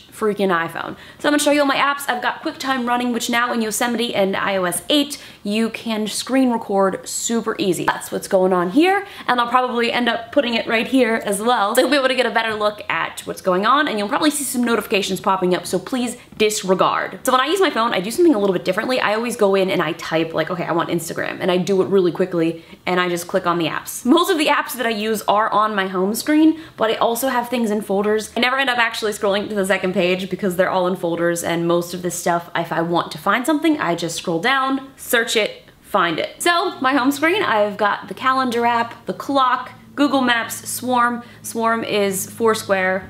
freaking iPhone. So I'm gonna show you all my apps. I've got QuickTime running, which now in Yosemite and iOS 8, you can screen record super easy. That's what's going on here, and I'll probably end up putting it right here as well. So you'll be able to get a better look at what's going on, and you'll probably see some notifications popping up, so please disregard. So when I use my phone, I do something a little bit differently. I always go in and I type like, okay, I want Instagram, and I do it really quickly, and I just click on the apps. Most of the apps that I use are on my home screen, but I also have things in folders. I never end up actually scrolling to the second page because they're all in folders, and most of this stuff, if I want to find something, I just scroll down, search it, find it. So my home screen, I've got the calendar app, the clock, Google Maps, Swarm. Swarm is Foursquare,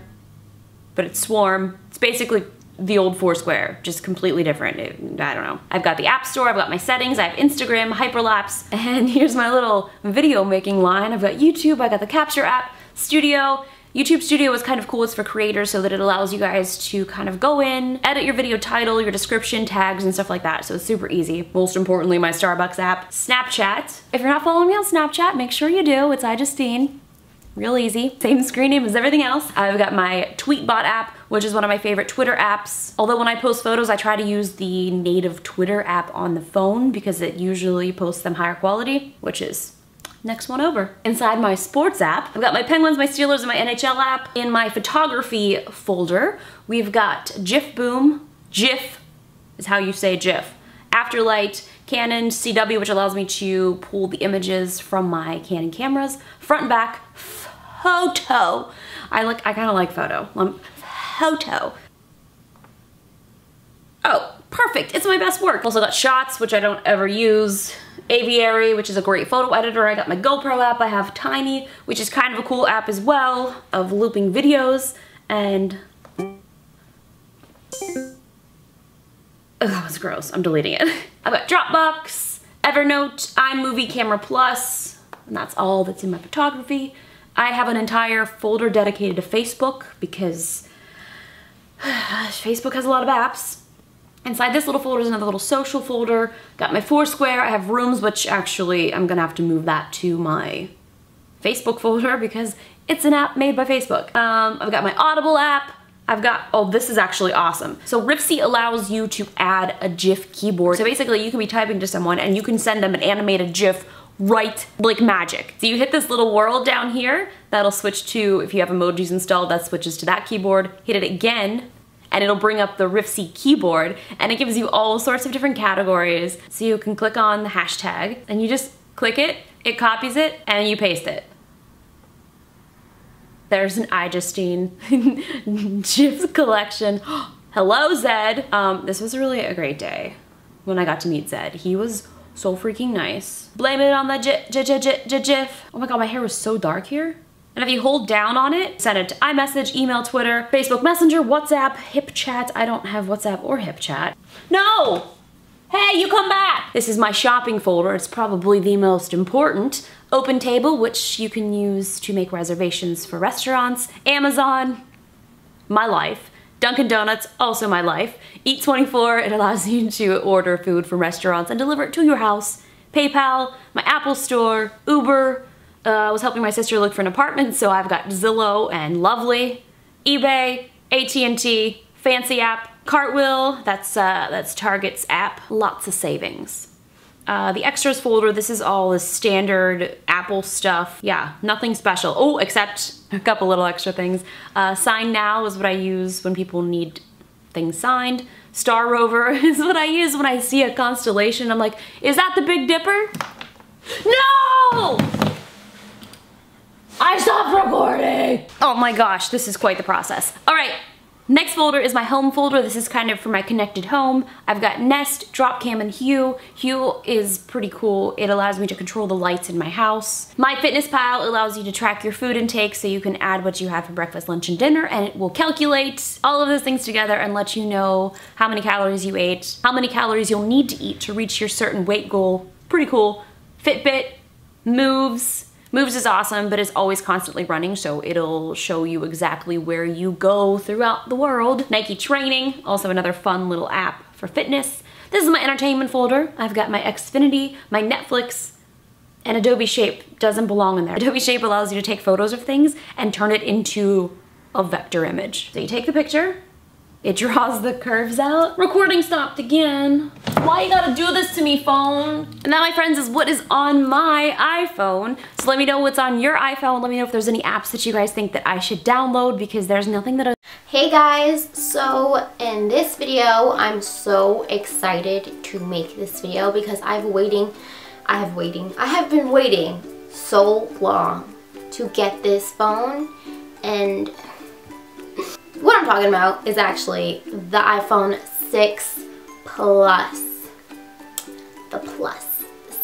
but it's Swarm. It's basically the old Foursquare, just completely different. I don't know. I've got the App Store, I've got my settings, I have Instagram, Hyperlapse, and here's my little video making line. I've got YouTube, I got the Capture app, Studio. YouTube Studio is kind of cool. It's for creators so that it allows you guys to kind of go in, edit your video title, your description, tags, and stuff like that. So it's super easy. Most importantly, my Starbucks app. Snapchat. If you're not following me on Snapchat, make sure you do. It's iJustine. Real easy. Same screen name as everything else. I've got my Tweetbot app, which is one of my favorite Twitter apps. Although when I post photos, I try to use the native Twitter app on the phone because it usually posts them higher quality, which is next one over. Inside my sports app, I've got my Penguins, my Steelers, and my NHL app. In my photography folder, we've got GIF Boom. GIF is how you say GIF. Afterlight, Canon, CW, which allows me to pull the images from my Canon cameras. Front and back, photo. I kind of like photo. Photo. Oh, perfect. It's my best work. Also got Shots, which I don't ever use. Aviary, which is a great photo editor. I got my GoPro app. I have Tiny, which is kind of a cool app as well, of looping videos. And oh, that was gross. I'm deleting it. I've got Dropbox, Evernote, iMovie Camera Plus, and that's all that's in my photography. I have an entire folder dedicated to Facebook because Facebook has a lot of apps. Inside this little folder is another little social folder. Got my Foursquare. I have Rooms, which actually I'm gonna have to move that to my Facebook folder because it's an app made by Facebook. I've got my Audible app. I've got, oh, this is actually awesome. So Ripsy allows you to add a GIF keyboard. So basically you can be typing to someone and you can send them an animated GIF right like magic. So you hit this little world down here, that'll switch to, if you have emojis installed, that switches to that keyboard. Hit it again, and it'll bring up the Ripsy keyboard, and it gives you all sorts of different categories. So you can click on the hashtag, and you just click it, it copies it, and you paste it. There's an iJustine GIF collection. Hello, Zed. This was really a great day when I got to meet Zed. He was so freaking nice. Blame it on the GIF. Oh my god, my hair was so dark here. And if you hold down on it, send it to iMessage, email, Twitter, Facebook Messenger, WhatsApp, HipChat. I don't have WhatsApp or HipChat. No! Hey, you come back! This is my shopping folder. It's probably the most important. OpenTable, which you can use to make reservations for restaurants. Amazon, my life. Dunkin' Donuts, also my life. Eat24, it allows you to order food from restaurants and deliver it to your house. PayPal, my Apple Store, Uber. I was helping my sister look for an apartment, so I've got Zillow and Lovely. eBay, AT&T, Fancy app. Cartwheel, that's Target's app. Lots of savings. The extras folder, this is all the standard Apple stuff. Yeah, nothing special. Oh, except a couple little extra things. Sign Now is what I use when people need things signed. Star Rover is what I use when I see a constellation. I'm like, is that the Big Dipper? No! I stopped recording! Oh my gosh, this is quite the process. All right. Next folder is my home folder. This is kind of for my connected home. I've got Nest, Dropcam, and Hue. Hue is pretty cool. It allows me to control the lights in my house. MyFitnessPal allows you to track your food intake so you can add what you have for breakfast, lunch, and dinner, and it will calculate all of those things together and let you know how many calories you ate, how many calories you'll need to eat to reach your certain weight goal. Pretty cool. Fitbit, Moves. Moves is awesome, but it's always constantly running, so it'll show you exactly where you go throughout the world. Nike Training, also another fun little app for fitness. This is my entertainment folder. I've got my Xfinity, my Netflix, and Adobe Shape doesn't belong in there. Adobe Shape allows you to take photos of things and turn it into a vector image. So you take the picture, It draws the curves out. Recording stopped again. Why you gotta do this to me, phone? And that, my friends, is what is on my iPhone. So let me know what's on your iPhone. Let me know if there's any apps that you guys think that I should download, because there's nothing that Hey guys, so in this video, I'm so excited to make this video because I have been waiting so long to get this phone, and what I'm talking about is actually the iPhone 6 Plus. The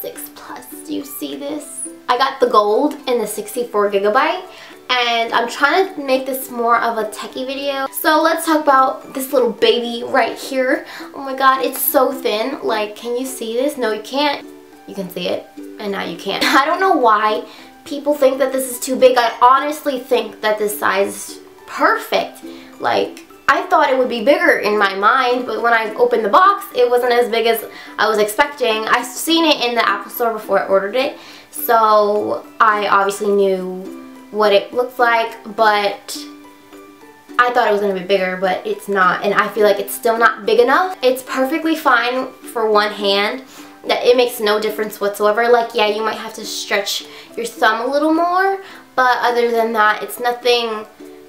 6 Plus. Do you see this? I got the gold and the 64GB, and I'm trying to make this more of a techie video. So let's talk about this little baby right here. Oh my god, it's so thin. Like, can you see this? No, you can't. You can see it, and now you can't. I don't know why people think that this is too big. I honestly think that this size is perfect. Like, I thought it would be bigger in my mind, but when I opened the box, it wasn't as big as I was expecting. I've seen it in the Apple Store before I ordered it, so I obviously knew what it looks like, but I thought it was going to be bigger, but it's not, and I feel like it's still not big enough. It's perfectly fine for one hand. That it makes no difference whatsoever. Like, yeah, you might have to stretch your thumb a little more, but other than that, it's nothing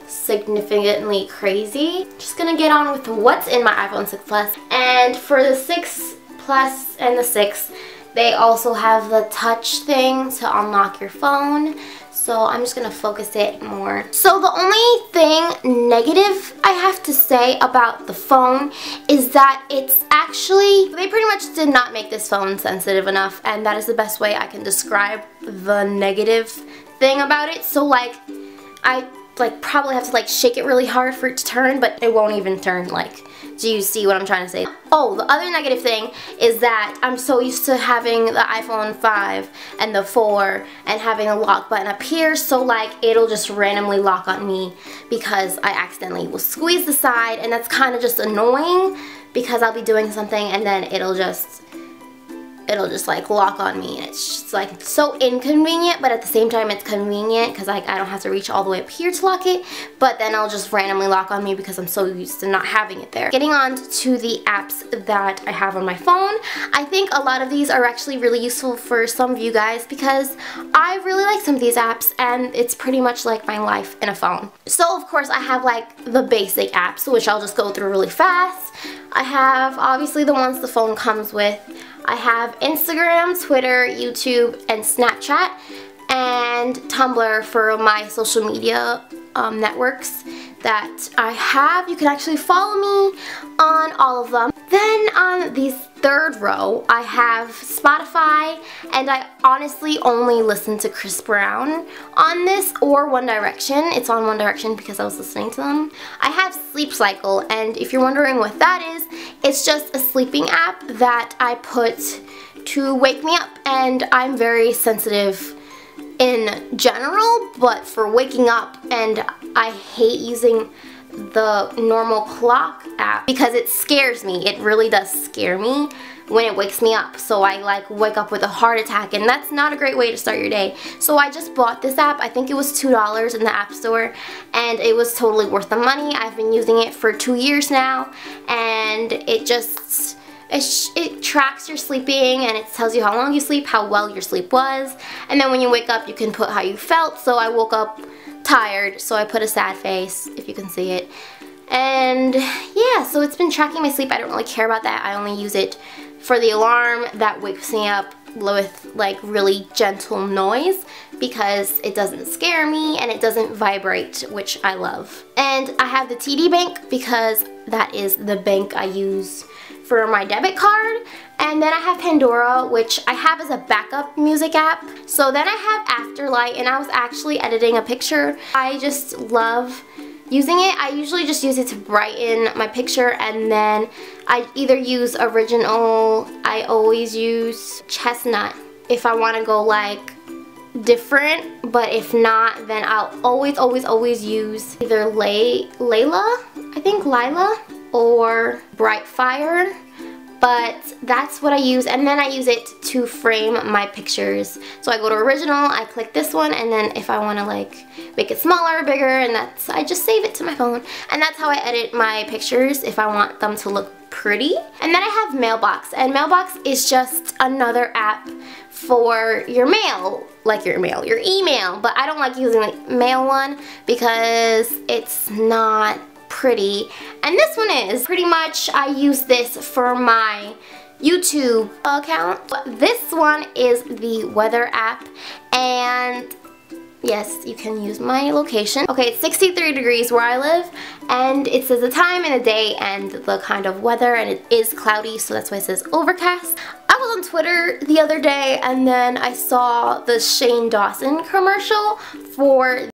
significantly crazy. Just gonna get on with what's in my iPhone 6 Plus. And for the 6 Plus and the 6, they also have the touch thing to unlock your phone. So I'm just gonna focus it more. So the only thing negative I have to say about the phone is that it's actually, they pretty much did not make this phone sensitive enough, and that is the best way I can describe the negative thing about it. So like, I probably have to shake it really hard for it to turn, but it won't even turn. Like, do you see what I'm trying to say? Oh, the other negative thing is that I'm so used to having the iPhone 5 and the 4 and having a lock button up here, so like it'll just randomly lock on me because I accidentally will squeeze the side, and that's kind of just annoying because I'll be doing something and then it'll just like lock on me, and it's just like so inconvenient, but at the same time it's convenient because like I don't have to reach all the way up here to lock it, but then it'll just randomly lock on me because I'm so used to not having it there. Getting on to the apps that I have on my phone, I think a lot of these are actually really useful for some of you guys because I really like some of these apps, and it's pretty much like my life in a phone. So of course I have like the basic apps, which I'll just go through really fast. I have obviously the ones the phone comes with. I have Instagram, Twitter, YouTube, and Snapchat, and Tumblr for my social media networks that I have. You can actually follow me on all of them. Then on the third row, I have Spotify, and I honestly only listen to Chris Brown on this, or One Direction. It's on One Direction because I was listening to them. I have Sleep Cycle, and if you're wondering what that is, it's just a sleeping app that I put to wake me up, and I'm very sensitive in general, but for waking up, and I hate using the normal clock app because it scares me. It really does scare me when it wakes me up, so I like wake up with a heart attack, and that's not a great way to start your day. So I just bought this app. I think it was $2 in the App Store, and it was totally worth the money. I've been using it for 2 years now, and it just it tracks your sleeping, and it tells you how long you sleep, how well your sleep was, and then when you wake up you can put how you felt. So I woke up tired, so I put a sad face, if you can see it. And yeah, so it's been tracking my sleep. I don't really care about that. I only use it for the alarm that wakes me up with like really gentle noise because it doesn't scare me and it doesn't vibrate, which I love. And I have the TD Bank because that is the bank I use for my debit card. And then I have Pandora, which I have as a backup music app. So then I have Afterlight, and I was actually editing a picture. I just love using it. I usually just use it to brighten my picture, and then I either use Original, I always use Chestnut if I want to go like different, but if not, then I'll always use either Layla, I think Lila, or Bright Fire, but that's what I use, and then I use it to frame my pictures. So I go to original, I click this one, and then if I want to like make it smaller or bigger, and I just save it to my phone, and that's how I edit my pictures if I want them to look pretty. And then I have Mailbox, and Mailbox is just another app for your mail, like your email, but I don't like using the mail one because it's not pretty, and this one is. Pretty much I use this for my YouTube account. This one is the weather app, and yes, you can use my location. Okay, it's 63 degrees where I live, and it says the time and the day and the kind of weather, and it is cloudy, so that's why it says overcast. I was on Twitter the other day, and then I saw the Shane Dawson commercial for